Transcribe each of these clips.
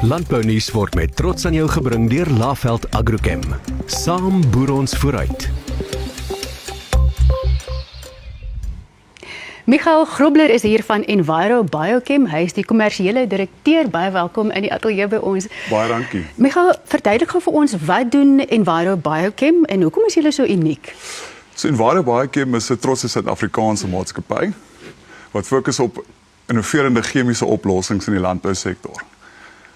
Landbounuus word met trots aan jou gebring deur Laveld Agrochem. Saam boer ons vooruit. Michael Grobler is hier van Enviro Biochem. Hy is die kommersiële direkteur. Baie welkom in die ateljee by ons. Baie dankie. Michael, verduidelik gou vir ons, wat doen Enviro Biochem en hoekom is julle so uniek? So Enviro Biochem is 'n trotse Suid-Afrikaanse maatskappy wat fokus op innoverende chemiese oplossings in die landbousektor.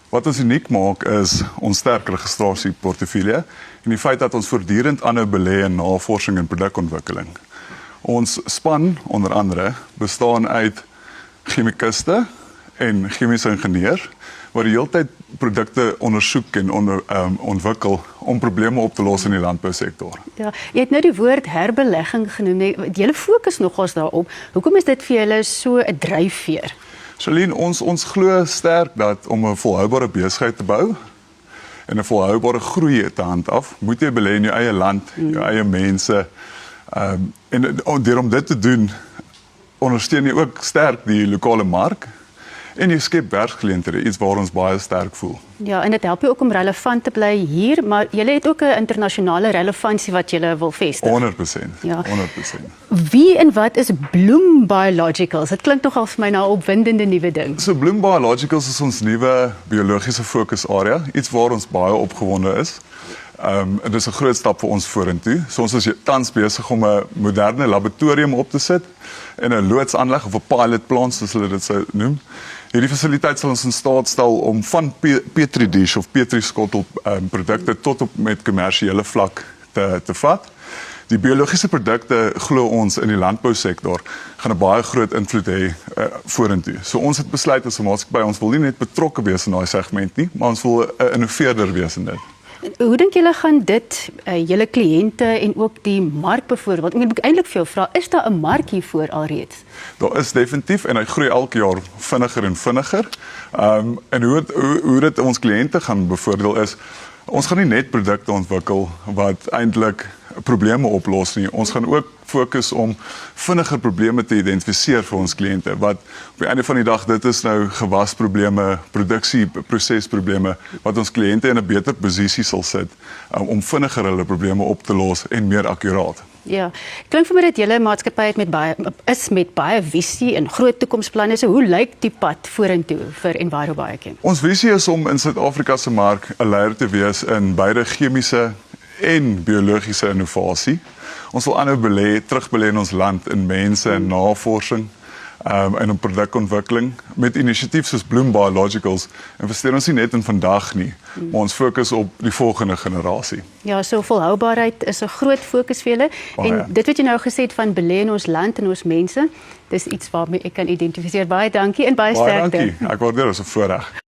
Wat ons uniek maak is ons sterk registrasieportefeulje en die feit dat ons voortdurend aanhou belê in navorsing en produkontwikkeling. Ons span, onder andere, bestaan uit chemikuste en chemiese ingenieurs wat die hele tyd produkte ondersoek en ontwikkel om probleme op te los in die landbousektor. Ja, jy het nou die woord herbelegging genoem. Julle fokus nogals daarop. Hoekom is dit vir julle so 'n dryfveer? Charlene, ons glo sterk dat om 'n volhoubare besigheid te bou en 'n volhoubare groei te handhaaf, moet jy belê in jou eie land, jou eie mense. En deur om dit te doen, ondersteun jy ook sterk die lokale mark en jy skep werksgeleenthede, iets waar ons baie sterk voel. Ja, en dit help jou ook om relevant te bly hier, maar julle het ook 'n internasionale relevantie wat julle wil vestig. 100%. Ja. 100%. Wie en wat is Bloom Biologicals? Dit klink nogal vir my na 'n opwindende nuwe ding. So Bloom Biologicals is ons nuwe biologiese fokusarea, iets waar ons baie opgewonde is. Dit is 'n groot stap vir ons vorentoe. So ons is tans besig om 'n moderne laboratorium op te sit en 'n loodsaanleg of 'n pilot plant soos hulle dit sou noem. Hierdie fasiliteit sal ons in staat stel om van petri dish of petri skottel produkte tot op met kommersiële vlak te vat. Die biologiese produkte, glo ons, in die landbousektor gaan 'n baie groot invloed hê vorentoe. So ons het besluit as 'n maatskappy, ons wil nie net betrokke wees in daai segment nie, maar ons wil 'n innoveerder wees in dit. Hoe dink julle gaan dit julle kliënte en ook die mark byvoorbeeld? Ek moet eintlik vir jou vra, is daar 'n mark hiervoor alreeds? Daar is definitief en hy groei elke jaar vinniger en vinniger. En hoe dit ons kliënte gaan bevoordeel is, ons gaan nie net produkte ontwikkel wat eintlik probleme oplos nie. Ons gaan ook fokus om vinniger probleme te identifiseer vir ons kliënte. Wat op die einde van die dag, dit is nou gewasprobleme, produksieprosesprobleme wat ons kliënte in 'n beter posisie sal sit om vinniger hulle probleme op te los en meer akkuraat. Ja, klink vir my dat julle maatskappy met baie visie en groot toekomsplanne. So hoe lyk die pad vorentoe vir Enviro Biochem? Ons visie is om in Suid-Afrika se mark 'n leier te wees in beide chemiese en biologiese innovasie. Ons wil aanhou terugbelê in ons land in mense en navorsing en in produkontwikkeling. Met inisiatief soos Bloom Biologicals investeer ons nie net in vandag nie, maar ons fokus op die volgende generasie. Ja, so volhoubaarheid is 'n groot fokus vir julle. En dit wat jy nou gesê het van belê in ons land en ons mense, dis iets waarmee ek kan identifiseer. Baie dankie en baie sterkte. Baie dankie. Ek waardeer dit, is 'n voorreg.